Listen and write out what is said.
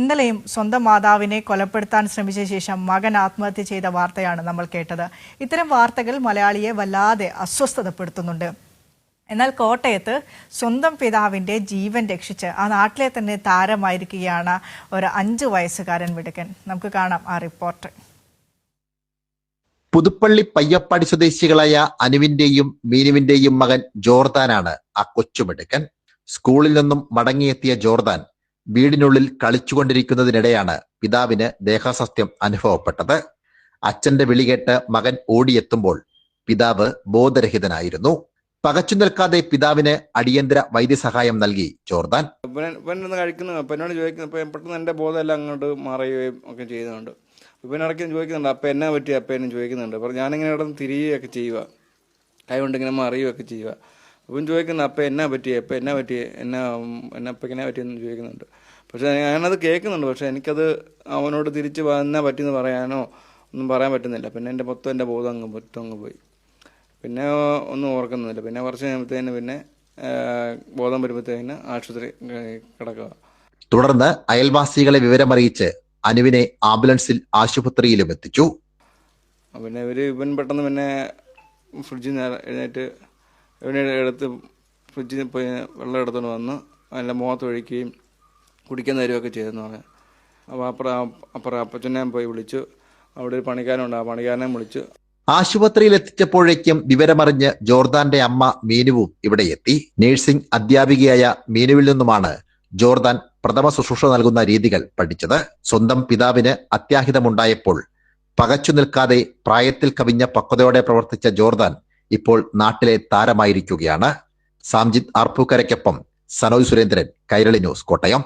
ഇന്നലെയും സ്വന്തം മാതാവിനെ കൊലപ്പെടുത്താൻ ശ്രമിച്ച ശേഷം മകൻ ആത്മഹത്യ ചെയ്ത വാർത്തയാണ് നമ്മൾ കേട്ടത്. ഇത്തരം വാർത്തകൾ മലയാളിയെ വല്ലാതെ അസ്വസ്ഥതപ്പെടുത്തുന്നുണ്ട്. എന്നാൽ കോട്ടയത്ത് സ്വന്തം പിതാവിന്റെ ജീവൻ രക്ഷിച്ച് ആ നാട്ടിലെ തന്നെ താരമായിരിക്കുകയാണ് ഒരു 5 വയസ്സുകാരൻ മിടുക്കൻ. നമുക്ക് കാണാം ആ റിപ്പോർട്ട്. പുതുപ്പള്ളി പയ്യപ്പാടി സ്വദേശികളായ അനുവിന്റെയും മീനുവിന്റെയും മകൻ ജോർദാനാണ് ആ കൊച്ചുമിടുക്കൻ. സ്കൂളിൽ നിന്നും മടങ്ങിയെത്തിയ ജോർദാൻ വീടിനുള്ളിൽ കളിച്ചുകൊണ്ടിരിക്കുന്നതിനിടെയാണ് പിതാവിന് ദേഹാസ്വാസ്ഥ്യം അനുഭവപ്പെട്ടത്. അച്ഛന്റെ വിളി കേട്ട് മകൻ ഓടിയെത്തുമ്പോൾ പിതാവ് ബോധരഹിതനായിരുന്നു. പകച്ചു നിൽക്കാതെ പിതാവിന് അടിയന്തര വൈദ്യസഹായം നൽകി ജോർദാൻ. കഴിക്കുന്നു എന്നോട് ചോദിക്കുന്നു. പെട്ടെന്ന് എന്റെ ബോധമെല്ലാം അങ്ങോട്ട് മാറുകയും ഒക്കെ ചെയ്യുന്നുണ്ട്. ഇടയ്ക്ക് ചോദിക്കുന്നുണ്ട്, അപ്പ എന്നാ പറ്റി അപ്പനും ചോദിക്കുന്നുണ്ട്. ഞാനിങ്ങനെ ഇവിടെ നിന്ന് തിരിയുകയൊക്കെ ചെയ്യുക, കൈ കൊണ്ട് ഇങ്ങനെ മറിയുകയൊക്കെ ചെയ്യുക. അപ്പം ചോദിക്കുന്നു, അപ്പ എന്നാ പറ്റി അപ്പയ്ക്കെന്നാ പറ്റിയെന്ന് ചോദിക്കുന്നുണ്ട്. പക്ഷെ ഞാനത് കേൾക്കുന്നുണ്ട്. പക്ഷെ എനിക്കത് അവനോട് തിരിച്ച് എന്നാ പറ്റിയെന്ന് പറയാനോ ഒന്നും പറയാൻ പറ്റുന്നില്ല. പിന്നെ എൻ്റെ ബോധം അങ്ങ് പോയി. പിന്നെ ഒന്നും ഓർക്കുന്നില്ല. പിന്നെ കുറച്ച് കഴിയുമ്പോഴത്തേന് പിന്നെ ബോധം വരുമ്പോഴത്തേന് ആശുപത്രി കിടക്കുക. തുടർന്ന് അയൽവാസികളെ വിവരമറിയിച്ച് അനുവിനെ ആംബുലൻസിൽ ആശുപത്രിയിലും എത്തിച്ചു. പിന്നെ ഇവൻ പെട്ടെന്ന് പിന്നെ ഫ്രിഡ്ജിൽ നിന്ന് എഴുന്നേറ്റ് എടുത്ത് ഫ്രിഡ്ജിൽ പോയി വെള്ളം എടുത്തുകൊണ്ട് വന്ന് അതിൻ്റെ മുഖത്ത് ഒഴിക്കുകയും കുടിക്കാൻ തരുമൊക്കെ ചെയ്തെന്ന് പറയാം. അപ്പോൾ അപ്പുറം അപ്പച്ചനെ പോയി വിളിച്ചു. അവിടെ ഒരു പണിക്കാരുണ്ട്, ആ പണിക്കാരനെ വിളിച്ചു. ആശുപത്രിയിൽ എത്തിച്ചപ്പോഴേക്കും വിവരമറിഞ്ഞ് ജോർദാന്റെ അമ്മ മീനുവും ഇവിടെ എത്തി. നഴ്സിംഗ് അധ്യാപികയായ മീനുവിൽ നിന്നുമാണ് ജോർദാൻ പ്രഥമ ശുശ്രൂഷ നൽകുന്ന രീതികൾ പഠിച്ചത്. സ്വന്തം പിതാവിന് അത്യാഹിതമുണ്ടായപ്പോൾ പകച്ചു നിൽക്കാതെ പ്രായത്തിൽ കവിഞ്ഞ പക്വതയോടെ പ്രവർത്തിച്ച ജോർദാൻ ഇപ്പോൾ നാട്ടിലെ താരമായിരിക്കുകയാണ്. സാംജിത് ആർപ്പൂക്കരയ്ക്കൊപ്പം സനോജ് സുരേന്ദ്രൻ, കൈരളി ന്യൂസ്, കോട്ടയം.